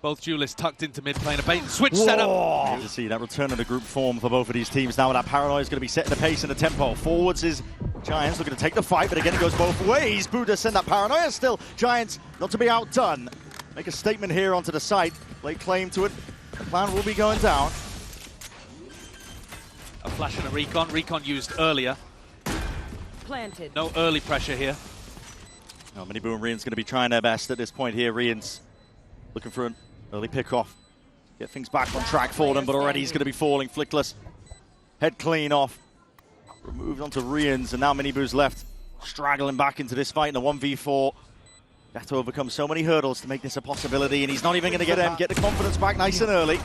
Both duelists tucked into mid lane. A bait and switch setup. Good to see that return of the group form for both of these teams. Now that Paranoia is going to be setting the pace and the tempo. Forwards is Giants looking to take the fight, but again it goes both ways. Boo does send that Paranoia. Still, Giants not to be outdone. Make a statement here onto the site. Lay claim to it. The plan will be going down. A flash and a recon. Recon used earlier. Planted. No early pressure here. Now, MiniBoo and RieNs going to be trying their best at this point here. RieNs looking for an early pick-off. Get things back on track for them, but already he's going to be falling. Flickless, head clean off. Removed onto RieNs, and now MiniBoo's left, straggling back into this fight in the 1v4. You have to overcome so many hurdles to make this a possibility, and he's not even going to get the confidence back nice and early.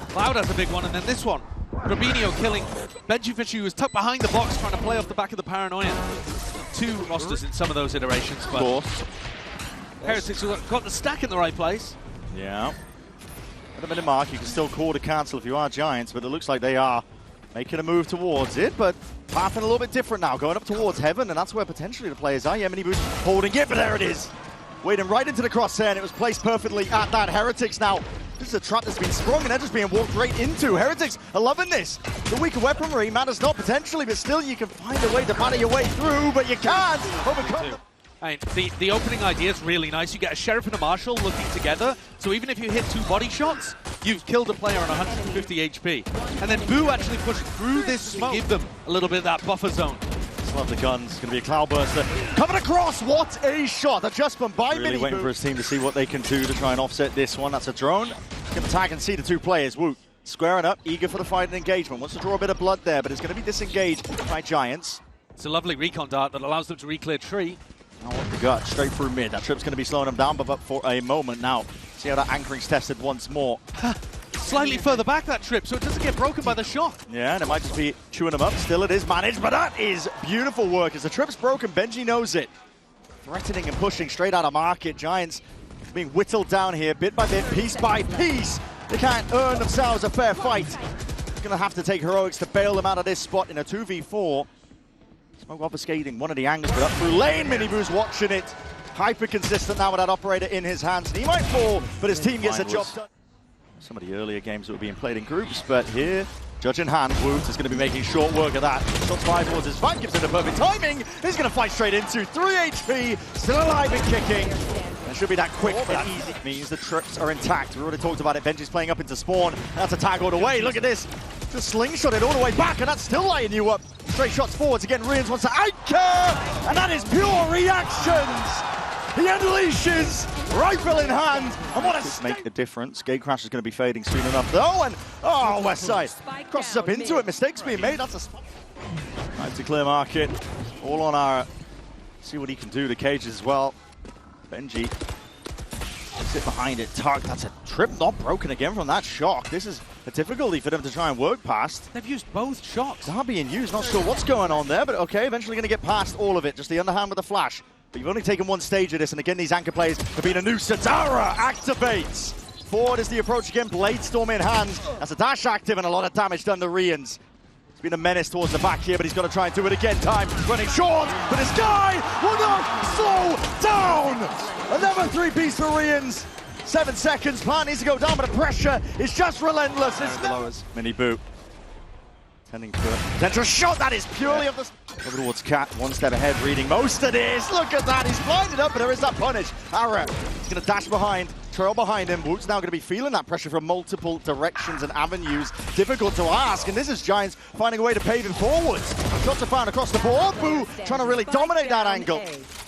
Cloud has a big one, and then this one. Grubinho killing benjyfishy, who was tucked behind the box trying to play off the back of the Paranoia. Two rosters in some of those iterations, but of course. Heretics got the stack in the right place. Yeah. At the minute mark, you can still call to cancel if you are Giants, but it looks like they are making a move towards it, but pathing a little bit different now, going up towards heaven, and that's where potentially the players are. Yeah, MiniBoo's holding it, but there it is. Wading right into the crosshair, and it was placed perfectly at that. Heretics now. This is a trap that's been sprung, and they're just being walked right into. Heretics are loving this. The weaker weaponry matters not potentially, but still you can find a way to batter your way through, but you can't overcome them. I mean, the opening idea is really nice. You get a Sheriff and a Marshal looking together, so even if you hit 2 body shots, you've killed a player on 150 HP. And then Boo actually pushed through this smoke, give them a little bit of that buffer zone. Love the guns. It's going to be a Cloudburster coming across. What a shot! Adjustment by really MiniBoo. waiting for his team to see what they can do to try and offset this one. That's a drone. Going to tag and see the 2 players. Woot squaring up, eager for the fight and engagement. Wants to draw a bit of blood there, but it's going to be disengaged by Giants. It's a lovely recon dart that allows them to re-clear tree. Now what the gut, straight through mid. That trip's going to be slowing them down, but for a moment now. See how that anchoring's tested once more. Slightly further back that trip, so it doesn't get broken by the shot. Yeah, and it might just be chewing them up. Still it is managed, but that is beautiful work. As the trip's broken, Benji knows it. Threatening and pushing straight out of market. Giants being whittled down here, bit by bit, piece by piece. They can't earn themselves a fair fight. Going to have to take heroics to bail them out of this spot in a 2v4. Smoke obfuscating one of the angles, but up through lane. MiniBoo's watching it. Hyper consistent now with that operator in his hands. And he might fall, but his team gets the job done. Some of the earlier games that were being played in groups, but here, judge in hand, Woot is going to be making short work of that. Shots fired towards his flank, gives him the perfect timing. He's going to fight straight into 3 HP, still alive and kicking. There should be that quick, but easy. Means the trips are intact. We already talked about it. Benji's playing up into spawn. That's a tag all the way. Look at this. Just slingshot it all the way back, and that's still lighting you up. Straight shots forwards again. RieNs wants to anchor, and that is pure reactions. He unleashes, rifle in hand, and what a make a difference. Gatecrash is going to be fading soon enough though, and westside crosses up into it. Mistakes being made. That's a spot. Right to clear market. All on our. See what he can do to cages as well. Benji sit behind it. Tug. That's a trip not broken again from that shock. This is a difficulty for them to try and work past. They've used both shocks. They are being used. Not sure what's going on there, but okay. Eventually going to get past all of it. Just the underhand with the flash. But you've only taken 1 stage of this, and again, these anchor plays have been a nuisance. Dara activates. Forward is the approach again, Blade Storm in hand. That's a dash active and a lot of damage done to RieNs. It's been a menace towards the back here, but he's got to try and do it again. Time running short, but this guy will not slow down. Another 3-piece for RieNs. 7 seconds, plan needs to go down, but the pressure is just relentless. It's MiniBoo. Tending to a potential shot that is purely of the. Over towards Cat, 1 step ahead, reading most of this. Look at that, he's blinded up, but there is that punish. Ara is going to dash behind, trail behind him. Woot's now going to be feeling that pressure from multiple directions and avenues. Difficult to ask, and this is Giants finding a way to pave him forwards. Shots are found across the board. Boo trying to really dominate that angle.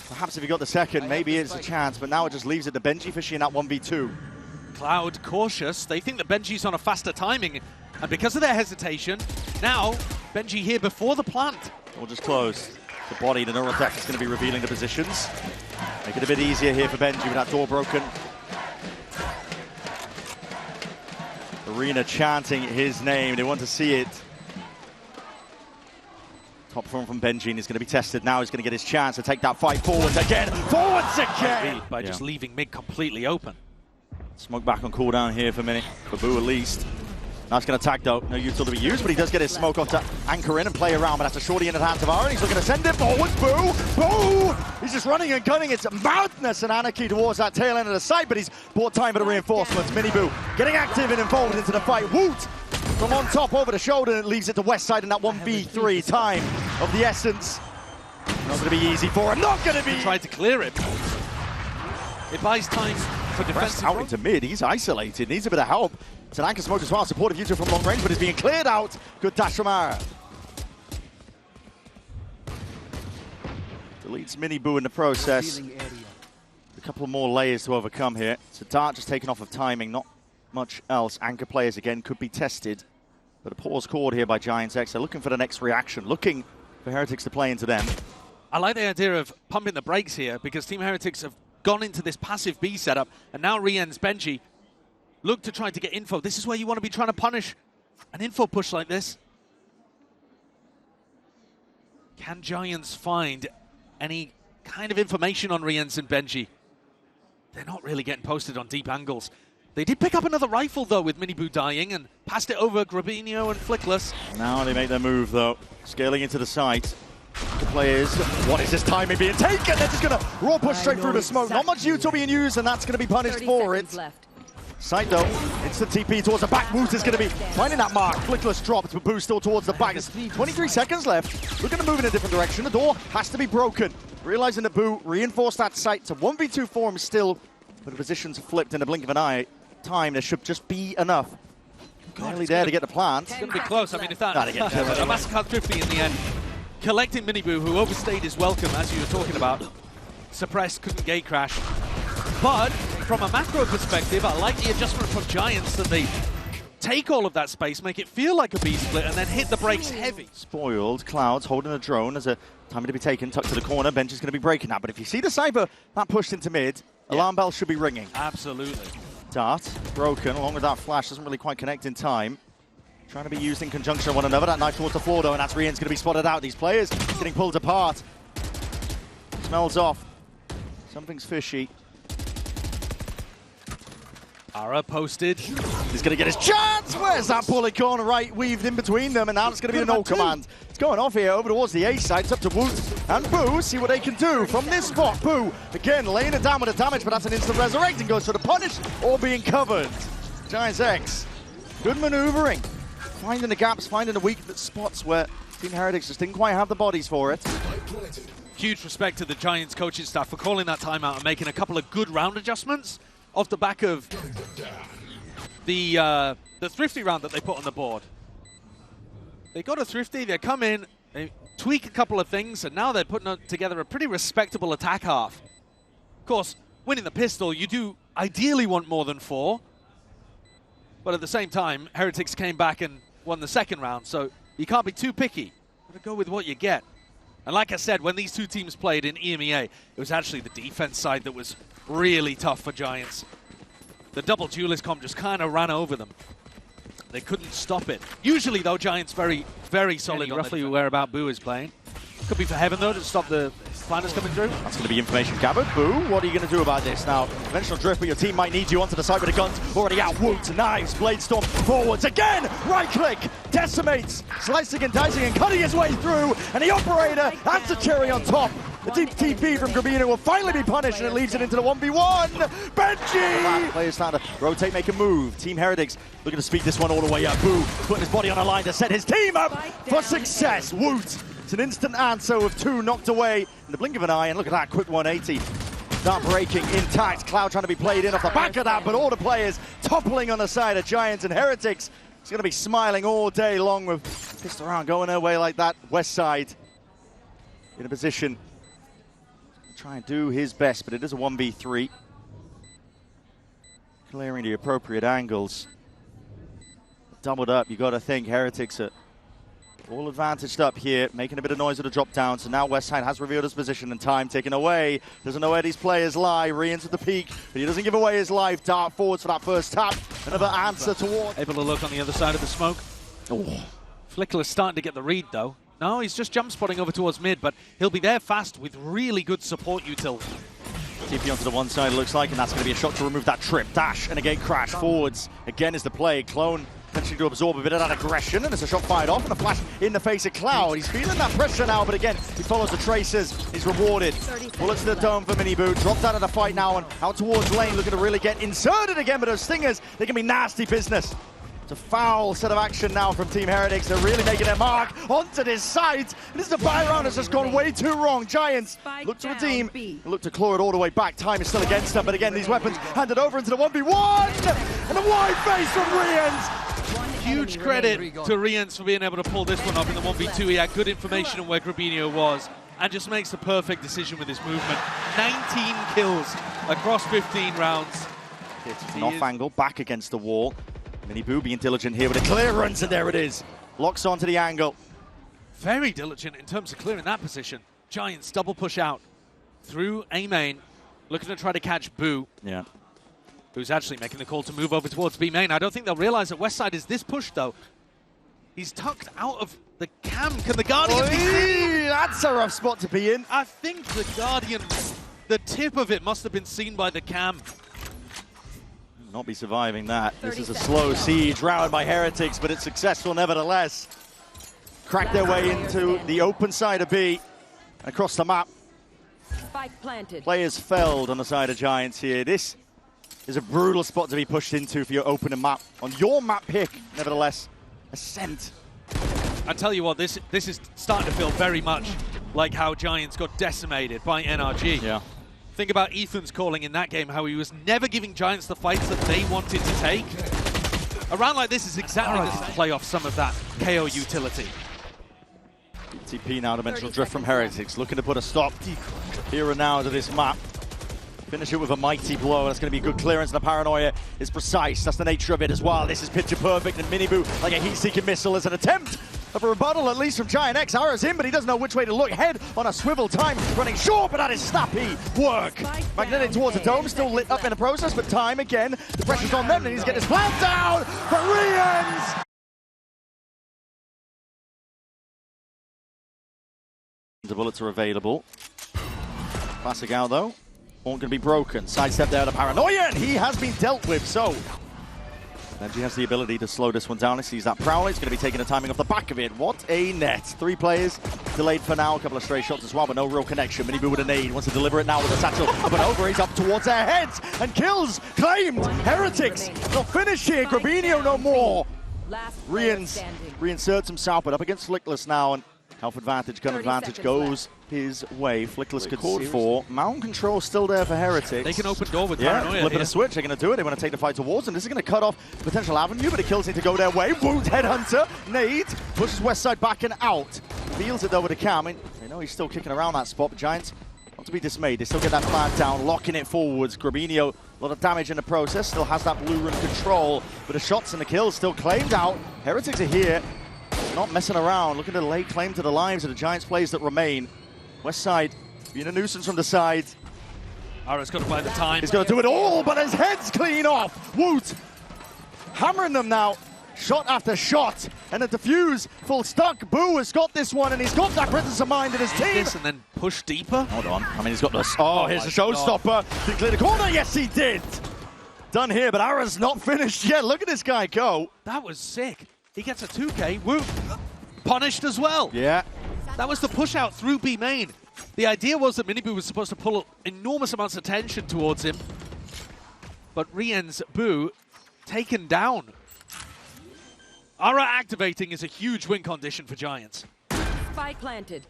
Perhaps if he got the second, maybe it's a chance, but now it just leaves it to benjyfishy in that 1v2. Cloud cautious. They think that Benji's on a faster timing, and because of their hesitation, now Benji here before the plant. We'll just close. The body, the neural tech is going to be revealing the positions. Make it a bit easier here for Benji with that door broken. Arena chanting his name. They want to see it. Top form from Benji, and he's going to be tested now. He's going to get his chance to take that fight forwards again. Forwards again! By just leaving mid completely open. Smoke back on cooldown here for a minute. For Boo at least. Now it's going to tag though. No util to be used, but he does get his smoke off to anchor in and play around. But that's a shorty in the hands of Aaron. He's looking to send it forwards. Boo! Boo! Boo! He's just running and gunning. It's madness and anarchy towards that tail end of the site, but he's bought time for the reinforcements. MiniBoo getting active and involved into the fight. Woot! From on top over the shoulder, and it leaves it to Westside in that 1v3 time of the essence. Not going to be easy for him. Not going to be. Tried to clear it. It buys time for defensive. Out into mid. He's isolated. Needs a bit of help. It's an anchor smoke as well. Supportive user from long range, but it's being cleared out. Good dash from Ara. Deletes MiniBoo in the process. A couple more layers to overcome here. So Dart just taken off of timing. Not much else. Anchor players again could be tested. But a pause called here by GIANTX. They're looking for the next reaction. Looking for Heretics to play into them. I like the idea of pumping the brakes here because Team Heretics have gone into this passive B setup, and now RieNs, Benji, look to try to get info. This is where you want to be trying to punish an info push like this. Can Giants find any kind of information on RieNs and Benji? They're not really getting posted on deep angles. They did pick up another rifle, though, with MiniBoo dying, and passed it over grubinho and Flickless. Now they make their move, though. Scaling into the site. The players, what is this timing being taken? They're just going to raw push straight through the smoke. Not much util being used, and that's going to be punished for it. Site, though, instant TP towards the back. Woot is going to be finding that mark. Flickless dropped, but Boo still towards the back. There's 23 seconds left. Looking to move in a different direction. The door has to be broken. Realizing that Boo reinforced that site to 1v2 for him still, but the positions flipped in the blink of an eye. Time, there should just be enough. Barely there to get the plant. It's going to be close. I mean, if that a massacre 50 in the end, collecting MiniBoo, who overstayed his welcome, as you were talking about, suppressed, couldn't gate crash. But from a macro perspective, I like the adjustment from Giants that they take all of that space, make it feel like a B split, and then hit the brakes heavy. Spoiled. Clouds holding a drone as a time to be taken, tucked to the corner. Bench is going to be breaking that. But if you see the Cypher that pushed into mid, alarm bell should be ringing. Absolutely. Dart broken along with that flash, doesn't really quite connect in time. Trying to be used in conjunction with one another. That knife towards the floor, though, and that's RieNs going to be spotted out. These players getting pulled apart. Smells off. Something's fishy. Ara posted. He's going to get his chance. Where's that bullet corner right weaved in between them? And now it's going to be a no command. It's going off here over towards the A side. It's up to Woot and Boo. See what they can do from this spot. Boo again laying it down with the damage, but that's an instant resurrect and goes for the punish or being covered. GIANTX, good maneuvering. Finding the gaps, finding the weak spots where Team Heretics just didn't quite have the bodies for it. Huge respect to the Giants coaching staff for calling that timeout and making a couple of good round adjustments off the back of the thrifty round that they put on the board. They got a thrifty, they come in, they tweak a couple of things, and now they're putting together a pretty respectable attack half. Of course, winning the pistol, you do ideally want more than 4. But at the same time, Heretics came back and won the second round, so you can't be too picky. You've got to go with what you get. And like I said, when these two teams played in EMEA, it was actually the defense side that was really tough for Giants. The double duelist comp just kind of ran over them. They couldn't stop it. Usually, though, Giants very, very solid. Roughly where about Boo is playing. Could be for Heaven, though, to stop the planners coming through. That's going to be information gathered. Boo, what are you going to do about this now? Conventional drift, but your team might need you onto the side with the guns. Already out. Woot, knives, blade storm, forwards again. Right click, decimates, slicing and dicing and cutting his way through. And the operator adds the cherry on top. The deep TP from grubinho will finally be punished, and it leaves it into the 1v1. Benji! Players starting to rotate, make a move. Team Heretics looking to speed this one all the way up. Boo putting his body on a line to set his team up for success. Woot! It's an instant answer with 2 knocked away in the blink of an eye, and look at that quick 180. Start breaking intact. Cloud trying to be played in off the back of that, but all the players toppling on the side of Giants and Heretics. He's going to be smiling all day long with pissed around going their way like that. Westside in a position to try and do his best, but it is a 1v3. Clearing the appropriate angles. Doubled up, you got to think Heretics are all advantaged up here, making a bit of noise at the drop down. So now Westside has revealed his position and time taken away. Doesn't know where these players lie. RieNs at the peak, but he doesn't give away his life. Dart forwards for that first tap. Another answer toward. Able to look on the other side of the smoke. Oh. Flickless starting to get the read, though. No, he's just jump spotting over towards mid, but he'll be there fast with really good support util. TP onto the one side, it looks like, and that's going to be a shot to remove that trip. Dash and again crash forwards. Again is the play. Clone Potentially to absorb a bit of that aggression, and it's a shot fired off, and a flash in the face of Cloud. He's feeling that pressure now, but again, he follows the traces. He's rewarded. Bullets to the dome for MiniBoo. Dropped out of the fight now and out towards lane, looking to really get inserted again, but those stingers, they can be nasty business. It's a foul set of action now from Team Heretics. They're really making their mark onto this side. This is a buy round that's just gone way too wrong. Giants look to redeem, look to claw it all the way back. Time is still against them, but again, these weapons handed over into the 1v1! And a wide face from RieNs! Huge credit to RieNs for being able to pull this one off in the 1v2. He had good information on where grubinho was and just makes the perfect decision with his movement. 19 kills across 15 rounds. It's an off angle, back against the wall. MiniBoo being diligent here with a clearance, and there it is. Locks onto the angle. Very diligent in terms of clearing that position. Giants double push out through A main, looking to try to catch Boo. Yeah. Who's actually making the call to move over towards B main. I don't think they'll realize that westside is this push, though. He's tucked out of the cam. Can the Guardian be seen? That's a rough spot to be in. I think the Guardian, the tip of it must have been seen by the cam. Not be surviving that. This is a slow siege round by Heretics, but it's successful nevertheless. Crack their way into the open side of B. Across the map. Spike planted. Players felled on the side of Giants here. This is a brutal spot to be pushed into for your opening map. On your map pick, nevertheless, Ascent. I tell you what, this is starting to feel very much like how Giants got decimated by NRG. Yeah. Think about Ethan's calling in that game, how he was never giving Giants the fights that they wanted to take. A round like this is exactly to play off some of that KO utility. TP now, dimensional drift from Heretics, looking to put a stop here and now to this map. Finish it with a mighty blow. That's going to be good clearance, and the paranoia is precise. That's the nature of it as well. This is picture perfect, and MiniBoo, like a heat-seeking missile, is an attempt of a rebuttal, at least from GIANTX. Ara's in, but he doesn't know which way to look. Head on a swivel, time running short, but that is snappy work. Magnetic towards the dome, still lit up in the process, but time again. The pressure's on them, and he's getting his plan down for RieNs. The bullets are available. Classic out though. Won't going to be broken. Sidestep there to paranoia, and he has been dealt with. So benjy has the ability to slow this one down. He sees that prowler. He's going to be taking the timing off the back of it. What a net. 3 players delayed for now. A couple of stray shots as well, but no real connection. MiniBoo with a nade. Wants to deliver it now with a satchel. Up and over. He's up towards their heads. And kills claimed. Heretics not finished here. Grubinho no more. RieNs reinserts himself, but up against Flickless now. And health advantage, gun advantage goes his way. Flickless could call for. Mountain control still there for Heretics. They can open door with paranoia. Yeah, flipping a switch. They're going to do it. They want to take the fight towards them. This is going to cut off potential avenue, but the kills need to go their way. Wound headhunter. Nade pushes westside back and out. Feels it though with the cam. They know he's still kicking around that spot, but Giants not to be dismayed. They still get that plan down, locking it forwards. Grubinho, a lot of damage in the process. Still has that blue room control, but the shots and the kills still claimed out. Heretics are here. Not messing around, looking to lay claim to the lives of the Giants players that remain. Westside being a nuisance from the side. Ara's got to buy the time. He's got to do it all, but his head's clean off. Woot hammering them now, shot after shot, and a defuse full stuck. Boo has got this one, and he's got that presence of mind in his team. And then push deeper. Hold on, I mean he's got this. Oh, here's the showstopper. Did he clear the corner? Yes, he did. Done here, but Ara's not finished yet. Look at this guy go. That was sick. He gets a 2K. Woo. Punished as well. Yeah. That was the push out through B main. The idea was that MiniBoo was supposed to pull enormous amounts of tension towards him. But RieNs Boo taken down. Ara activating is a huge win condition for Giants. Spike planted.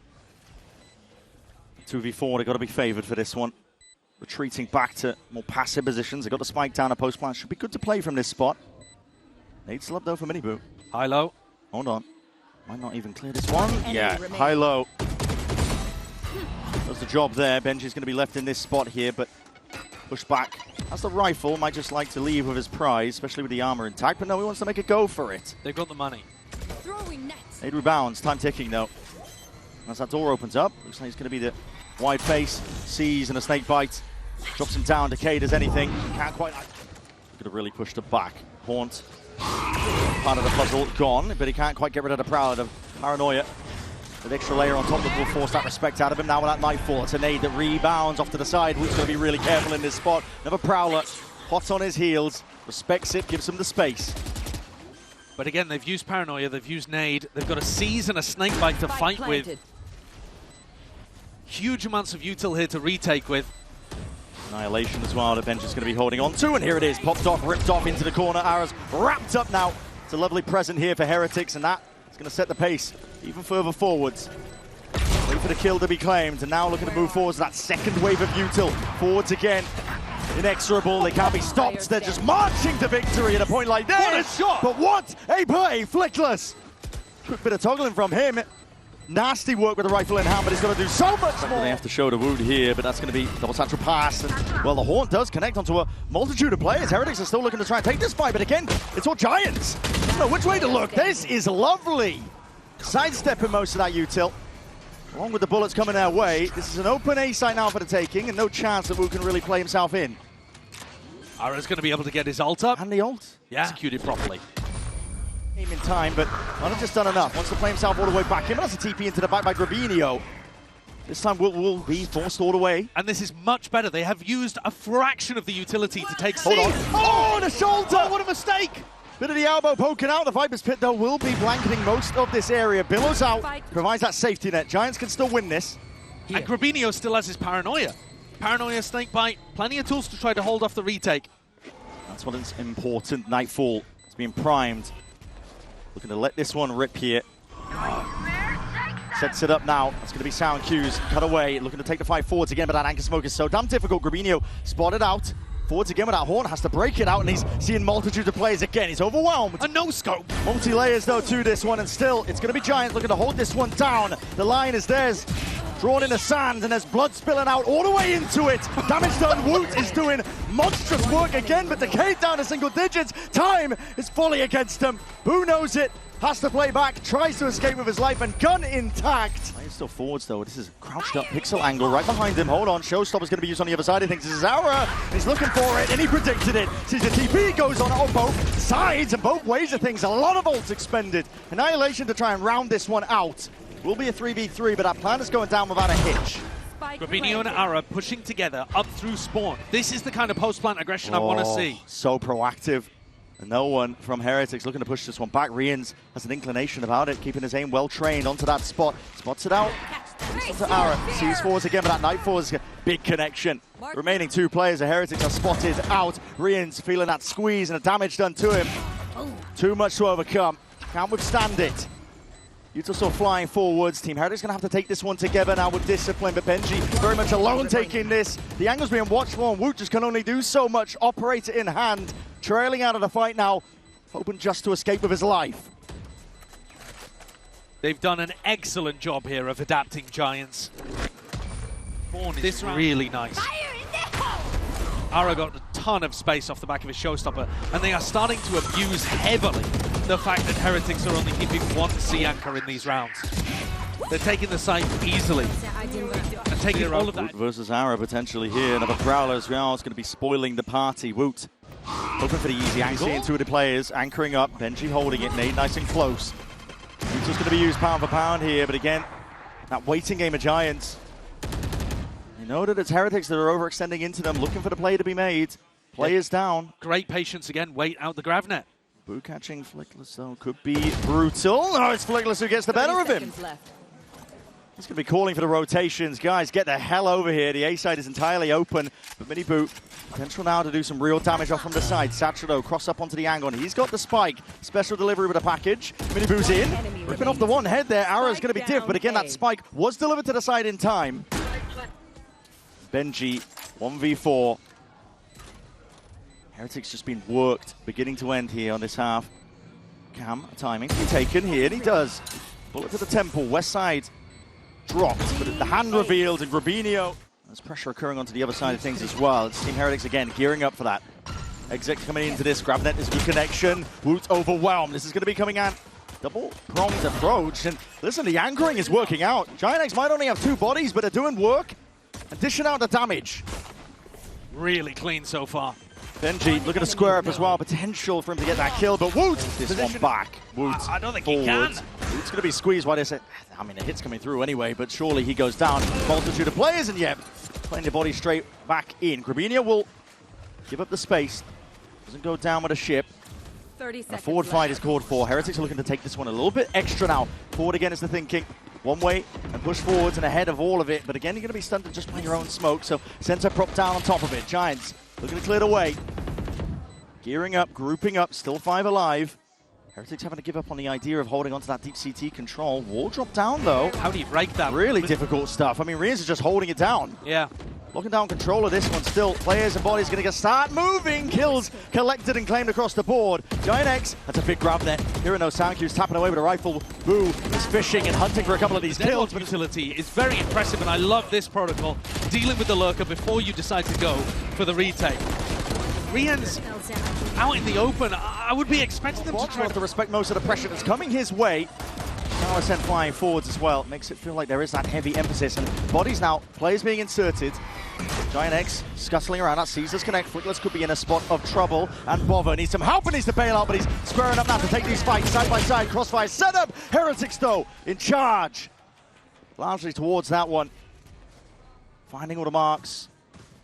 2v4, they've got to be favored for this one. Retreating back to more passive positions. They got the spike down a post plant. Should be good to play from this spot. Nade still up though for MiniBoo. High-low. Hold on. Might not even clear this one. Yeah, high-low. Does the job there. Benjy's going to be left in this spot here, but push back. That's the rifle. Might just like to leave with his prize, especially with the armor intact, but no, he wants to make a go for it. They've got the money. Throwing net. 8 rebounds. Time ticking, though. As that door opens up, looks like it's going to be the wide face, sees, and a snake bite. Drops him down. Decayed as anything. Can't quite... Could have really pushed it back. Haunt. Part of the puzzle gone, but he can't quite get rid of the prowler. The paranoia. With extra layer on top that will force that respect out of him. Now with that nightfall, it's a nade that rebounds off to the side. Who's going to be really careful in this spot. Another prowler. Hot on his heels. Respects it, gives him the space. But again, they've used Paranoia, they've used Nade, they've got a Seize and a Snakebite to fight with. Huge amounts of util here to retake with. Annihilation as well that Benj is going to be holding on to, and here it is, popped off, ripped off into the corner. Ara's wrapped up now. It's a lovely present here for Heretics, and that is going to set the pace even further forwards. Wait for the kill to be claimed, and now looking to move forwards. That second wave of util, forwards again. Inexorable, they can't be stopped. They're just marching to victory at a point like this. What a shot! But what a play, Flickless. Quick bit of toggling from him. Nasty work with the rifle in hand, but he's got to do so much more. They have to show the wound here, but that's going to be double satchel pass. And, well, the Horn does connect onto a multitude of players. Heretics are still looking to try and take this fight, but again, it's all Giants. I don't know which way to look. This is lovely. Sidestepping most of that util. Along with the bullets coming their way, this is an open A site now for the taking, and no chance that Wu can really play himself in. Ara's going to be able to get his ult up. And the ult. Yeah. Executed properly. Came in time, but not have just done enough. Wants to play himself all the way back in, but that's a TP into the back by grubinho. This time will be forced all the way. And this is much better. They have used a fraction of the utility to take Hold on. Oh, the shoulder! Oh, what a mistake! Bit of the elbow poking out. The Viper's Pit, though, will be blanketing most of this area. Billows out, provides that safety net. Giants can still win this. And grubinho still has his Paranoia. Paranoia, Snakebite, plenty of tools to try to hold off the retake. That's what is important. Nightfall is being primed. Looking to let this one rip here. Sets it up now. It's going to be sound cues. Cut away. Looking to take the fight forwards again, but that anchor smoke is so damn difficult. Grubinho spotted out. Forwards again with that Horn. Has to break it out, and he's seeing multitudes of players again. He's overwhelmed. A no-scope. Multi-layers, though, to this one, and still, it's going to be Giants looking to hold this one down. The line is theirs. Drawn in the sand, and there's blood spilling out all the way into it. Damage done. Woot is doing monstrous work again, but decayed down to single digits. Time is fully against him. Boo knows it. Has to play back, tries to escape with his life, and gun intact. He's still forwards, though. This is a crouched up pixel angle right behind him. Hold on, Showstopper's going to be used on the other side of things. This is Aura. He's looking for it, and he predicted it. Sees the TP goes on both sides and both ways of things. A lot of ults expended. Annihilation to try and round this one out. Will be a 3v3, but that plan is going down without a hitch. Grubinho and Ara pushing together up through spawn. This is the kind of post-plant aggression I want to see. So proactive. And no one from Heretics looking to push this one back. RieNs has an inclination about it, keeping his aim well trained onto that spot. Spots it out. Onto Ara. Sees forwards again, but that Nightfall is a big connection. The remaining two players of Heretics are spotted out. RieNs feeling that squeeze and the damage done to him. Too much to overcome. Can't withstand it. Util flying forwards. Team Heretics going to have to take this one together now with discipline, but Benji very much alone taking this. The angle's being watched for, and Woot just can only do so much. Operator in hand, trailing out of the fight now, hoping just to escape with his life. They've done an excellent job here of adapting Giants. This really nice. Ara got a ton of space off the back of his Showstopper, and they are starting to abuse heavily the fact that Heretics are only keeping one C anchor in these rounds. They're taking the site easily and taking all of that. Woot versus Ara potentially here. Another Prowler as well is going to be spoiling the party. Woot hoping for the easy angle. Seeing two of the players anchoring up. Benji holding it. Nade nice and close. Woot's going to be used pound for pound here, but again, that waiting game of Giants. You know that it's Heretics that are overextending into them, looking for the play to be made. Players down. Great patience again. Wait out the grav net. Boo catching Flickless, though, could be brutal. No, it's Flickless who gets the better of him. He's going to be calling for the rotations. Guys, get the hell over here. The A side is entirely open, but MiniBoo, potential now to do some real damage off from the side. Satchel, though, cross up onto the angle, and he's got the spike. Special delivery with a package. MiniBoo's in. Ripping off the one head there. Ara's going to be diff, but again, that spike was delivered to the side in time. Benji, 1v4. Heretics just been worked, beginning to end here on this half. Cam, timing to be taken here, and he does. Bullet to the temple, west side dropped, but the hand revealed, and grubinho. There's pressure occurring onto the other side of things as well. It's Team Heretics again, gearing up for that. Exec coming into this, GravNet is good connection. Woot overwhelmed, this is going to be coming at double-pronged approach, and listen, the anchoring is working out. GIANTX might only have two bodies, but they're doing work, and dishing out the damage. Really clean so far. Benji looking to square up as well. Potential for him to get that kill, but Woot, this one back. Woot, I don't think forward. he can. Woot's going to be squeezed. Why they say, I mean, the hit's coming through anyway, but surely he goes down. Multitude of players, and yet, playing the body straight back in. Grubinho will give up the space. Doesn't go down with a ship. 30 A seconds forward left. fight is called for. Heretics are looking to take this one a little bit extra now. Forward again is the thinking. One way and push forwards and ahead of all of it. But again, you're going to be stunted just by your own smoke. So center prop down on top of it. Giants looking to clear the way. Gearing up, grouping up, still 5 alive. Heretics having to give up on the idea of holding onto that deep CT control. Wall drop down though. How do you break that? Really difficult stuff. I mean, RieNs is just holding it down. Yeah. Locking down control of this one still. Players and bodies going to start moving. Kills collected and claimed across the board. GIANTX, that's a big grab there. Hearing those sound cues, tapping away with a rifle. Boo is fishing and hunting for a couple of these kills. But utility is very impressive, and I love this protocol. Dealing with the lurker before you decide to go for the retake. RieNs out in the open. I would be expecting them to try to respect most of the pressure that's coming his way. Now Ascent flying forwards as well. Makes it feel like there is that heavy emphasis. And bodies now, players being inserted. GIANTX scuttling around. That Caesar's connect. Flickless could be in a spot of trouble. And Bova needs some help and needs to bail out, but he's squaring up now to take these fights side by side. Crossfire set up. Heretics, though, in charge. Largely towards that one. Finding all the marks.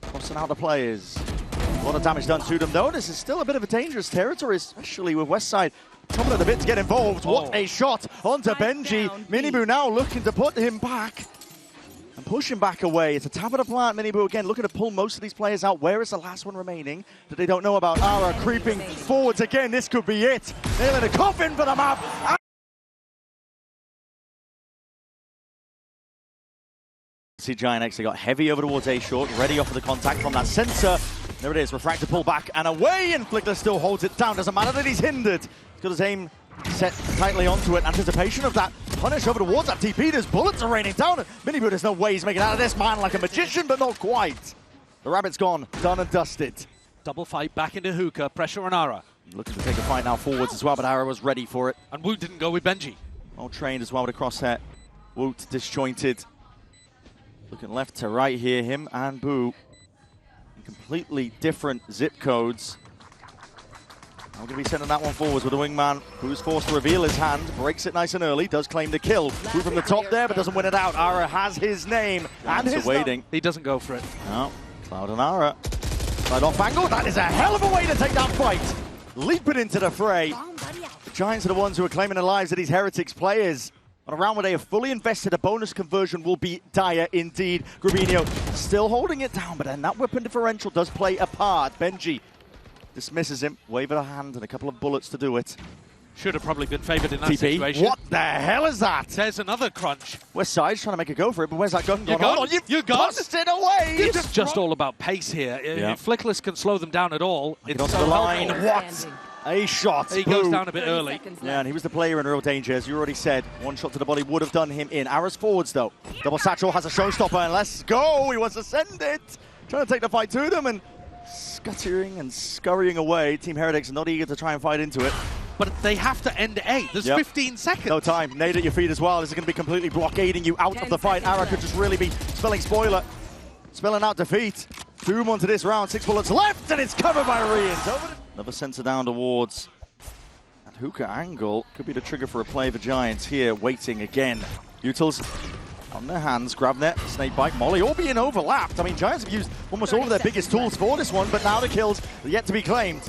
Crossing out the players. A lot of damage done to them, though. This is still a bit of a dangerous territory, especially with westside coming at the bit to get involved. What a shot onto benjy. MiniBoo now looking to put him back and push him back away. It's a tap of the plant. MiniBoo again looking to pull most of these players out. Where is the last one remaining that they don't know about? Ara creeping forwards again. This could be it. Nailing a coffin for the map. See GIANTX, they got heavy over towards A short, ready off of the contact from that sensor. There it is, refractor pull back and away, and Flickless still holds it down. Doesn't matter that he's hindered. He's got his aim set tightly onto it. Anticipation of that punish over towards that TP. There's bullets are raining down. MiniBoo, there's no way he's making out of this man like a magician, but not quite. The rabbit's gone, done and dusted. Double fight back into hookah, pressure on Ara. Looking to take a fight now forwards as well, but Ara was ready for it. And Woot didn't go with benjy. Well trained as well with a crosshair. Woot disjointed. Looking left to right here, him and Boo. Completely different zip codes. I'm going to be sending that one forwards with the wingman, who's forced to reveal his hand, breaks it nice and early, does claim the kill. Boo from the top there, but doesn't win it out. Ara has his name and his waiting. He doesn't go for it. No, Cloud and Ara. Side off angle, that is a hell of a way to take that fight. Leaping into the fray. The Giants are the ones who are claiming the lives of these Heretics players. On a round where they have fully invested, a bonus conversion will be dire indeed. Grubinho still holding it down, but then that weapon differential does play a part. benjy dismisses him, wave of a hand and a couple of bullets to do it. Should have probably been favoured in that TP. situation. What the hell is that? There's another crunch. Westside's trying to make a go for it, but where's that gun gone? Hold on, you've gone. Punched it away! It's just all about pace here. If Flickless can slow them down at all, it's onto so the line. helpful. What? A shot. He goes down a bit early. Yeah, and he was the player in real danger, as you already said. One shot to the body would have done him in. Ara's forwards, though. Double satchel has a showstopper, and let's go! He wants to send it! Trying to take the fight to them, and scuttering and scurrying away. Team Heretics are not eager to try and fight into it. But they have to end A. There's 15 seconds. No time. Nade at your feet as well. This is going to be completely blockading you out of the fight. Ara could just really be spelling spoiler. Spelling out defeat. 2 onto this round. 6 bullets left, and it's covered by RieNs. Another sensor down towards that hookah angle. Could be the trigger for a play for Giants here. Waiting again. Utils on their hands. Grab net, snake bite, molly, all being overlapped. I mean, Giants have used almost all of their biggest tools for this one, but now the kills are yet to be claimed.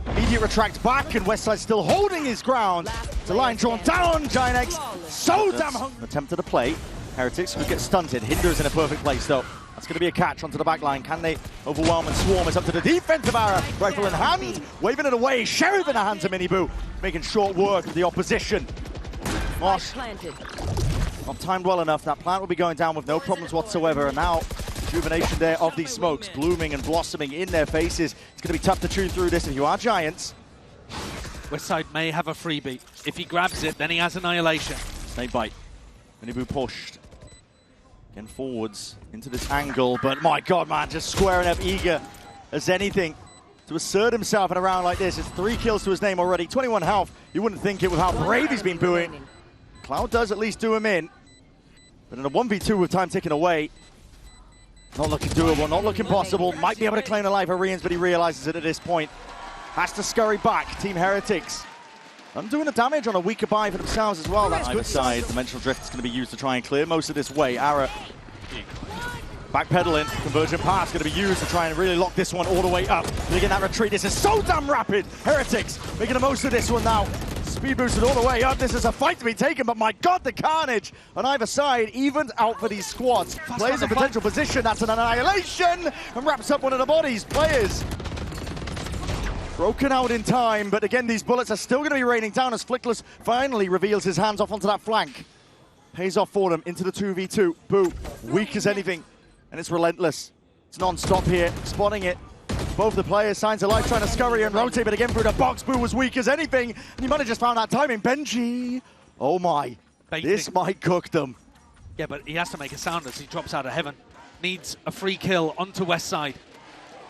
Immediate retract back, and westside still holding his ground. The line drawn down. GIANTX so damn hungry. Attempt at a play. Heretics would get stunted. Hinder's in a perfect place, though. That's going to be a catch onto the back line. Can they overwhelm and swarm? It's up to the defense of Ara. Rifle in hand, waving it away. Sheriff in the hands of MiniBoo, making short work of the opposition. Mosh not timed well enough. That plant will be going down with no problems whatsoever. And now, rejuvenation there of these smokes, blooming and blossoming in their faces. It's going to be tough to chew through this if you are Giants. Westside may have a freebie. If he grabs it, then he has annihilation. Snake bite. MiniBoo pushed. Again forwards into this angle, but my God, man, just squaring up, eager as anything to assert himself in a round like this. It's 3 kills to his name already, 21 health. You wouldn't think it with how brave he's been booing. Cloud does at least do him in, but in a 1v2 with time ticking away, not looking doable, not looking possible. Might be able to claim the life of RieNs, but he realizes it at this point. Has to scurry back, Team Heretics. Undoing the damage on a weaker buy for themselves as well. That's good side. Dimensional Drift is going to be used to try and clear most of this way. Ara Backpedaling, convergent pass going to be used to try and really lock this one all the way up. But again, that retreat, this is so damn rapid. Heretics making the most of this one now. Speed boosted all the way up. This is a fight to be taken, but my God, the carnage on either side evened out for these squads. Players in potential position, that's an annihilation, and wraps up one of the bodies. Players broken out in time, but again, these bullets are still going to be raining down as Flickless finally reveals his hands off onto that flank. Pays off for them into the 2v2. Boo, weak as anything, and it's relentless. It's non-stop here, spotting it. Both the players, signs of life, trying to scurry and rotate, but again through the box. Boo was weak as anything, and he might have just found that timing. Benji, oh my, this might cook them. Yeah, but he has to make a sound as he drops out of heaven. Needs a free kill onto westside,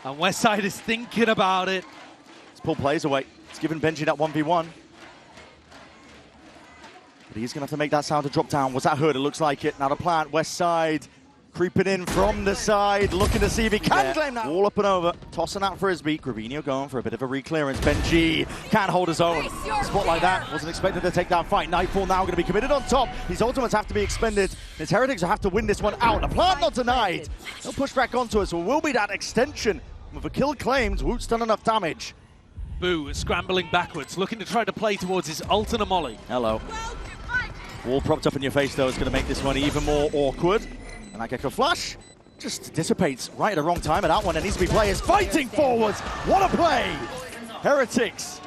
and westside is thinking about it. Let's pull players away. It's giving Benji that 1v1. But he's going to have to make that sound to drop down. Was that hurt? It looks like it. Now the plant, westside. Creeping in from the side, looking to see if he can claim that. All up and over, tossing out Frisbee. Grubinho going for a bit of a re-clearance. Benji can't hold his own. A spot like that, wasn't expected to take that fight. Nightfall now going to be committed on top. His ultimates have to be expended. His Heretics will have to win this one out. The plant not denied. They'll push back onto us. So will be that extension. With a kill claimed, Woot's done enough damage. Boo is scrambling backwards, looking to try to play towards his ult and a molly. Hello. Wall propped up in your face though is going to make this one even more awkward. And that Gecko Flash just dissipates right at the wrong time, and that one, there needs to be players fighting forwards. What a play! Heretics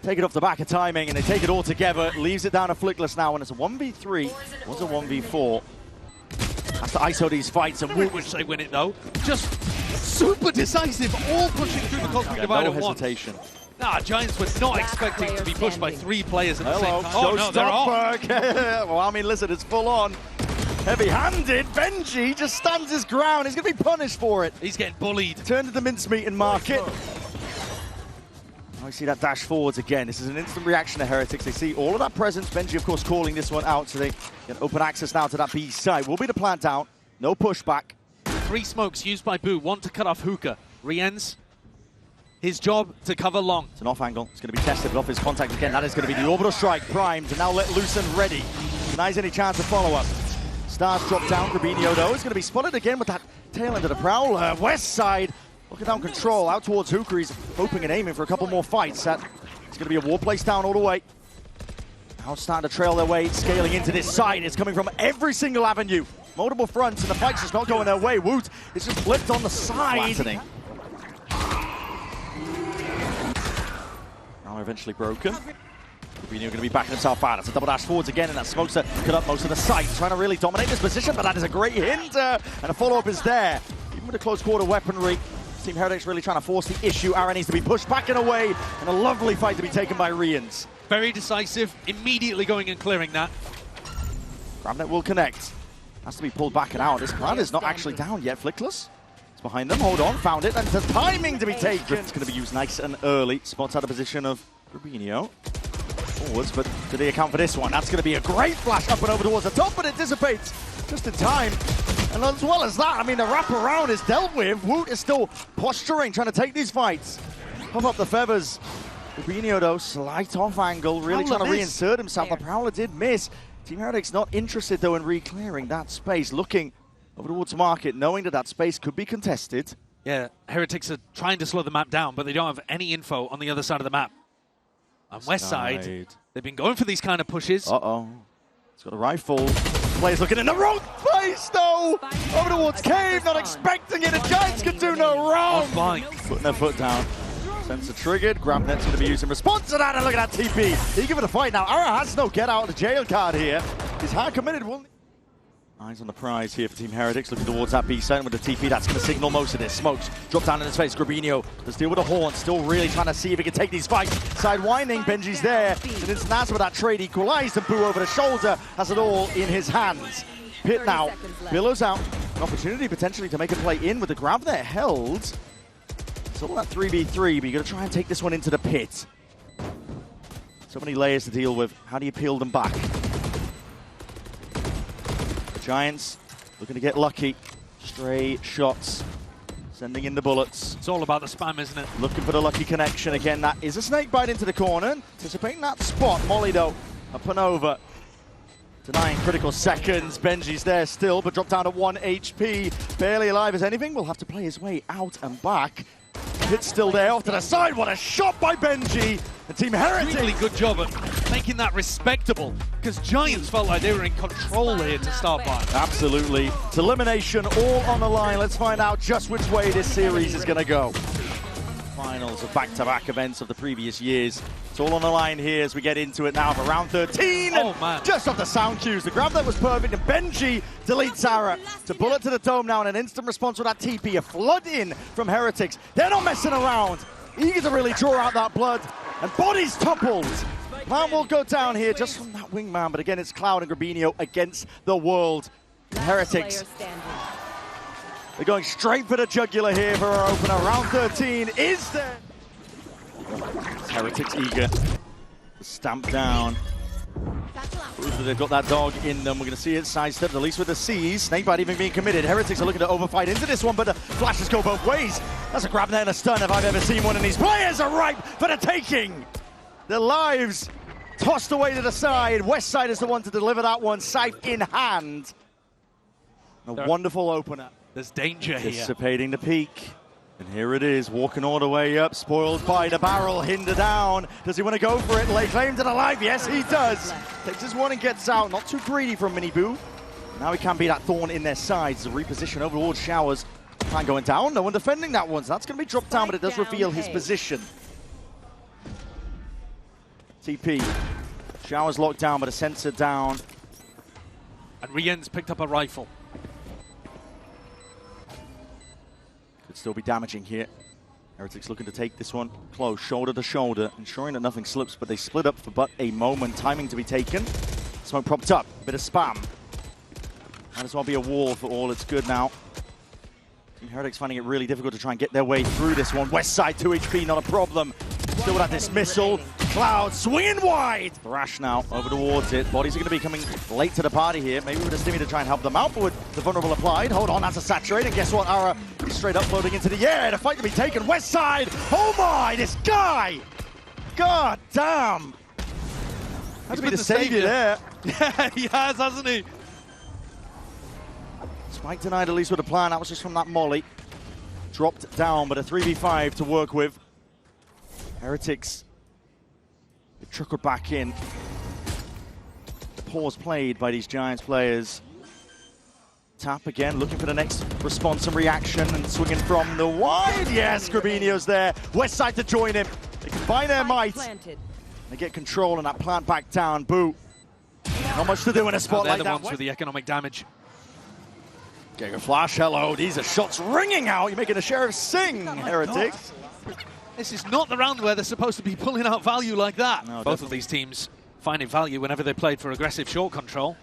take it off the back of timing, and they take it all together. Leaves it down to Flickless now, and it's a 1v3. It was a 1v4. Has to ISO these fights, and Woot wish they win it though. Just super decisive, all pushing through the cosmic divide no at once. hesitation. Nah, Giants were not expecting to be pushed by 3 players at the Hello, same time. Oh no, they're on. Well, I mean, listen, it's full on. Heavy-handed, Benji just stands his ground. He's going to be punished for it. He's getting bullied. Turn to the mincemeat and market. I see that dash forwards again. This is an instant reaction to Heretics. They see all of that presence. Benji, of course, calling this one out, so they get open access now to that B side. Will be the plant down. No pushback. 3 smokes used by Boo. 1 to cut off Hookah. RieNs, his job to cover long. It's an off angle. It's going to be tested off his contact again. That is going to be the orbital strike primed and now let loose and ready. Denies any chance of follow-up. Stars drop down. Grubinho, though, is going to be spotted again with that tail end of the Prowler. Westside looking down control out towards Hooker. He's hoping and aiming for a couple more fights. It's going to be a war place down all the way. Now starting to trail their way, scaling into this side. It's coming from every single avenue. Multiple fronts, and the fight's just not going their way. Woot is just flipped on the side. Flattening. Now eventually broken. Grubinho going to be backing himself out. It's a double dash forwards again, and that smokes to cut up most of the site. Trying to really dominate this position, but that is a great hint, and a follow-up is there. Even with the close quarter weaponry, Team Heretics really trying to force the issue. Aaron needs to be pushed back and away, and a lovely fight to be taken by RieNs. Very decisive, immediately going and clearing that. Grabnet will connect. Has to be pulled back and out. This plan is not actually down yet. Flickless. It's behind them. Hold on. Found it. And the timing to be taken. It's going to be used nice and early. Spots out of position of Grubinho. Forwards, but do they account for this one? That's going to be a great flash up and over towards the top, but it dissipates just in time. And as well as that, I mean, the wraparound is dealt with. Woot is still posturing, trying to take these fights. Puff up the feathers. Grubinho, though, slight off angle, really trying to reinsert himself. The Prowler did miss. Team Heretics not interested, though, in re-clearing that space, looking over towards market, knowing that that space could be contested. Yeah, Heretics are trying to slow the map down, but they don't have any info on the other side of the map. On westside, they've been going for these kind of pushes. Uh-oh. He's got a rifle. Players looking in the wrong place, though! Over towards Cave, not expecting it. The Giants can do no wrong! Putting their foot down. Sensor triggered. Grabnet's going to be used in response to that, and look at that TP. He give it a fight now. Ara has no get out of the jail card here. He's hard committed. Eyes on the prize here for Team Heretics, looking towards that B side with the TP. That's going to signal most of this. Smokes drop down in his face. Grubinho does deal with a horn. Still really trying to see if he can take these fights. Sidewinding. Benji's there. And it's Naz with that trade equalized, and Boo over the shoulder has it all in his hands. Pit now billows out. An opportunity potentially to make a play in with the grab there held. It's all that 3v3, but you're going to try and take this one into the pit. So many layers to deal with. How do you peel them back? Giants looking to get lucky. Stray shots. Sending in the bullets. It's all about the spam, isn't it? Looking for the lucky connection again. That is a snake bite into the corner. Anticipating that spot. Molly, though, up and over. Denying critical seconds. Benji's there still, but dropped down to 1 HP. Barely alive as anything. Will have to play his way out and back. Pit's still there, off to the side. What a shot by Benji. The team Heretics. Really good job at making that respectable, because Giants felt like they were in control here to start by. Absolutely. It's elimination all on the line. Let's find out just which way this series is going to go. Finals of back-to-back events of the previous years. It's all on the line here as we get into it now for round 13. Oh, man. Just off the sound cues. The grab that was perfect, and Benji deletes Ara. To bullet to the dome now, and an instant response with that TP. A flood in from Heretics. They're not messing around. Eager to really draw out that blood. And bodies toppled. Plant will go down here just from that wingman, but again, it's Cloud and Grubinho against the world. Heretics. They're going straight for the jugular here for our opener. Round 13 is there. Heretics eager to stamp down. They've got that dog in them. We're going to see it sidestep, at least with the C's. Snakebite even being committed. Heretics are looking to overfight into this one, but the flashes go both ways. That's a grab there and a stun if I've ever seen one, and these players are ripe for the taking. Their lives tossed away to the side. Westside is the one to deliver that one, scythe in hand. A wonderful opener. There's danger here. Anticipating the peak. And here it is, walking all the way up, spoiled by the barrel, hinder down. Does he want to go for it? Lay claim to the life. Yes, he does. Takes his one and gets out. Not too greedy from MiniBoo. Now he can be that thorn in their sides. The reposition over towards Showers. Plan going down. No one defending that one. So that's going to be dropped down, but it does reveal his position. TP. Showers locked down, but a sensor down. And RieNs picked up a rifle. Could still be damaging here. Heretics looking to take this one close, shoulder to shoulder, ensuring that nothing slips, but they split up for but a moment. Timing to be taken. Smoke propped up, bit of spam. Might as well be a wall for all it's good now. Team Heretics finding it really difficult to try and get their way through this one. Westside 2 HP, not a problem. Still with that dismissal. Cloud swinging wide. Thrash now over towards it. Bodies are going to be coming late to the party here. Maybe with a stimmy to try and help them out, but with the vulnerable applied. Hold on, that's a saturate. And guess what? Ara is straight up floating into the air. The fight to be taken. Westside. Oh my, this guy. God damn. Has to be the savior there. Yeah, he has, hasn't he? Spike denied at least with a plan. That was just from that molly. Dropped down, but a 3v5 to work with. Heretics. It trickled back in. The pause played by these Giants players. Tap again, looking for the next response and reaction, and swinging from the wide. Yes, Grubinho's there. Westside to join him. They combine their might. They get control, and that plant back down. Boo. Not much to do in a spot like that. They're the ones with the economic damage. Giga Flash, hello. These are shots ringing out. You're making the Sheriff sing, Heretics. This is not the round where they're supposed to be pulling out value like that. No, both of these teams finding value whenever they played for aggressive short control.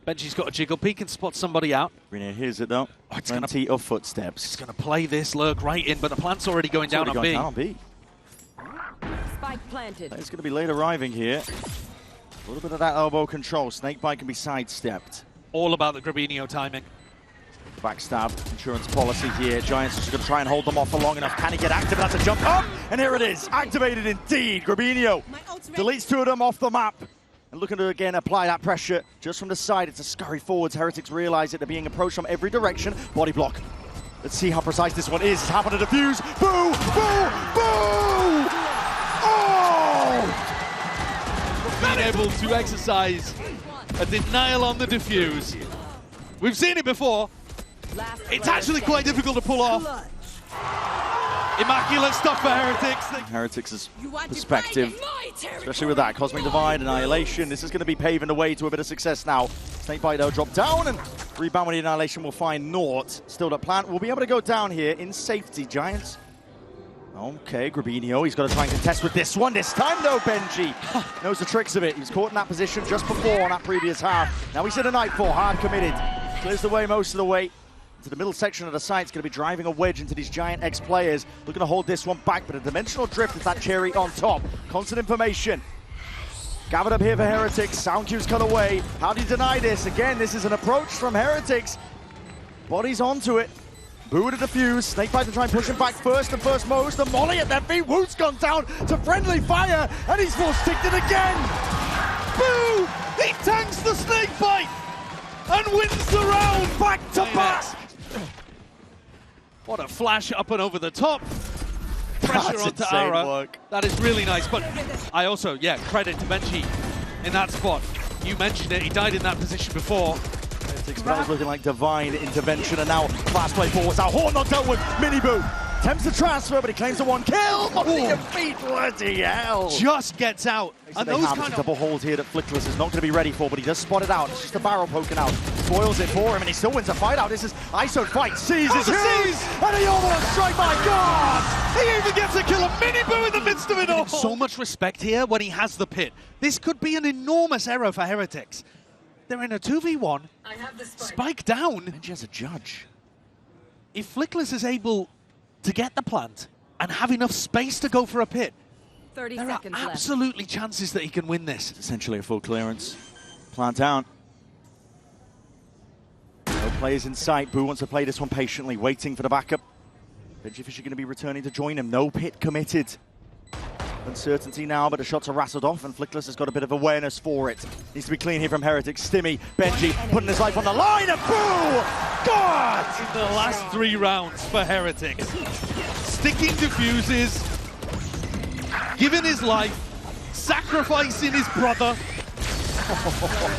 Benji's got a jiggle peek and spots somebody out. RieNs hears it though. Oh, it's Plenty of footsteps. It's going to play this lurk right in, but the plant's already going down on B. Down on B. Spike planted. It's going to be late arriving here. A little bit of that elbow control. Snakebite can be sidestepped. All about the Grubinho timing. Backstab, insurance policy here. Giants are just going to try and hold them off for long enough. Can he get active? That's a jump up. And here it is. Activated indeed. Grubinho deletes two of them off the map. And looking to again apply that pressure just from the side. It's a scurry forwards. Heretics realize it. They're being approached from every direction. Body block. Let's see how precise this one is. It's happened to defuse. Boo! Boo! Boo! Oh! Being able to exercise a denial on the defuse. We've seen it before. It's actually quite difficult to pull off. Immaculate stuff for Heretics. Heretics' perspective, especially with that Cosmic Divide, Annihilation. This is going to be paving the way to a bit of success now. Snakebite though dropped down, and rebound with the Annihilation will find naught. Still, that plant will be able to go down here in safety. Giants. Okay, Grubinho, he's got to try and contest with this one. This time though, Benji knows the tricks of it. He was caught in that position just before on that previous half. Now he's in a Nightfall, hard committed. Clears the way most of the way. To the middle section of the site, it's going to be driving a wedge into these GIANTX players. Looking to hold this one back, but a dimensional drift is that cherry on top. Constant information. Gathered up here for Heretics. Sound cues cut away. How do you deny this? Again, this is an approach from Heretics. Bodies onto it. Boo to defuse. Snakebite to try and push him back first and first most. The molly at their feet. Woot's gone down to friendly fire, and he's full sticked it again. Boo! He tanks the snake bite and wins the round. Back to back. What a flash up and over the top. Pressure That's onto insane Ara. work. That is really nice, but I also, credit to benjy in that spot. You mentioned it, he died in that position before. Heretics, but that was looking like divine intervention, and now fast play forwards. Now Horn not dealt with. MiniBoo attempts to transfer, but he claims the one kill. Body your feet, bloody hell. Just gets out. And those kind of double hold here that Flickless is not going to be ready for, but he does spot it out. It's just a barrel poking out. Spoils it for him, and he still wins a fight out. This is ISO fight. Sees his Sees! And he almost strike, my God! He even gets a kill. A MiniBoo in the midst of it all. So much respect here when he has the pit. This could be an enormous error for Heretics. They're in a 2v1. Spike down. benjy has a judge. If Flickless is able to get the plant and have enough space to go for a pit, 30 there are seconds left. absolutely chances that he can win this. It's essentially a full clearance. Plant down. No players in sight. Boo wants to play this one patiently, waiting for the backup. benjyfishy going to be returning to join him. No pit committed. Uncertainty now, but the shots are rattled off, and Flickless has got a bit of awareness for it. Needs to be clean here from Heretics. Stimmy, benjy putting his life on the line, and Boo! God! In the last 3 rounds for Heretics. Sticking defuses, giving his life, sacrificing his brother,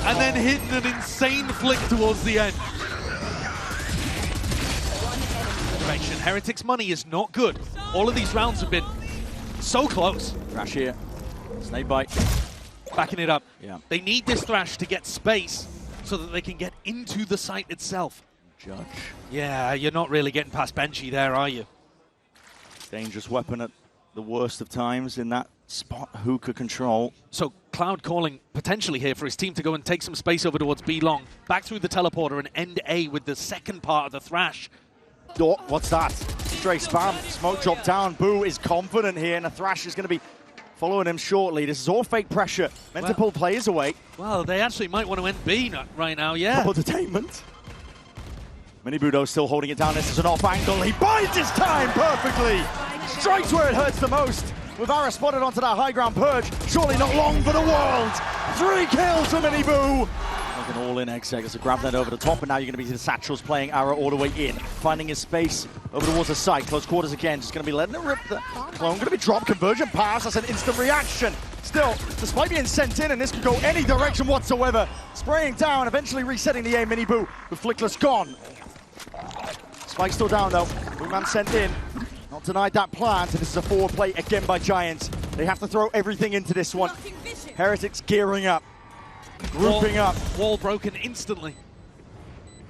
and then hitting an insane flick towards the end. Heretics' money is not good. All of these rounds have been so close. Thrash here. Snake bite. Backing it up. Yeah. They need this Thrash to get space so that they can get into the site itself. Judge. Yeah, you're not really getting past benjy there, are you? Dangerous weapon at the worst of times in that spot. Hookah control. So Cloud calling potentially here for his team to go and take some space over towards B long. Back through the teleporter and end A with the second part of the Thrash. Oh, what's that? Stray spam. Smoke drop down. Boo is confident here, and the Thrash is going to be following him shortly. This is all fake pressure. Meant to pull players away. Well, they actually might want to end B right now, yeah. Double detainment. MiniBoo though still holding it down. This is an off angle. He bides his time perfectly. Strikes where it hurts the most. With Ara spotted onto that high ground purge. Surely not long for the world. 3 kills for MiniBoo. Like an all-in exec as a grab that over the top, and now you're going to be the Satchels playing Ara all the way in. Finding his space over towards the side. Close quarters again. Just going to be letting it rip. The clone going to be drop. Conversion pass. That's an instant reaction. Still, despite being sent in, and this could go any direction whatsoever. Spraying down, eventually resetting the aim. MiniBoo with Flickless gone. Spike still down though. Wingman sent in. Not denied that plant, and this is a forward play again by Giants. They have to throw everything into this one. Heretics gearing up. Grouping up. Wall broken instantly.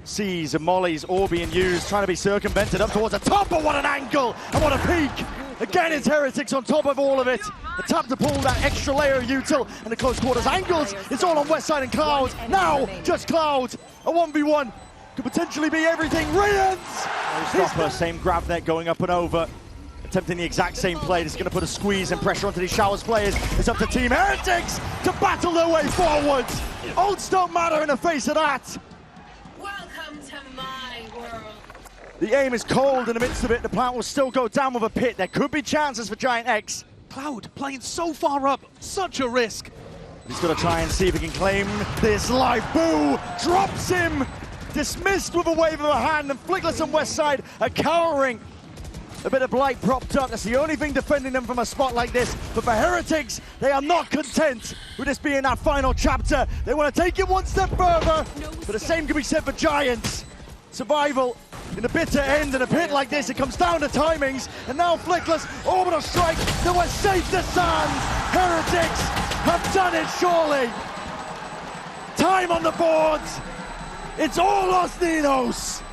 C's and mollies all being used, trying to be circumvented up towards the top, but what an angle and what a peak. Again, it's Heretics on top of all of it. The tap to pull that extra layer of util and the close quarters angles. It's all on westside and Cloud. Now, just Cloud. A 1v1 could potentially be everything. RieNs! No stopper, same grab there going up and over. Attempting the exact same play. This is going to put a squeeze and pressure onto these Showers players. It's up to Team Heretics to battle their way forwards. Ults don't matter in the face of that. Welcome to my world. The aim is cold in the midst of it. The plant will still go down with a pit. There could be chances for GIANTX. Cloud playing so far up, such a risk. He's going to try and see if he can claim this life. Boo drops him. Dismissed with a wave of a hand, and Flickless and westside are cowering. A bit of blight propped up. That's the only thing defending them from a spot like this. But for Heretics, they are not content with this being that final chapter. They want to take it one step further. But the same can be said for Giants. Survival in the bitter end, in a pit like this, it comes down to timings. And now Flickless, orbital strike that was safe to sands. Heretics have done it surely. Time on the boards. It's all Los Ninos.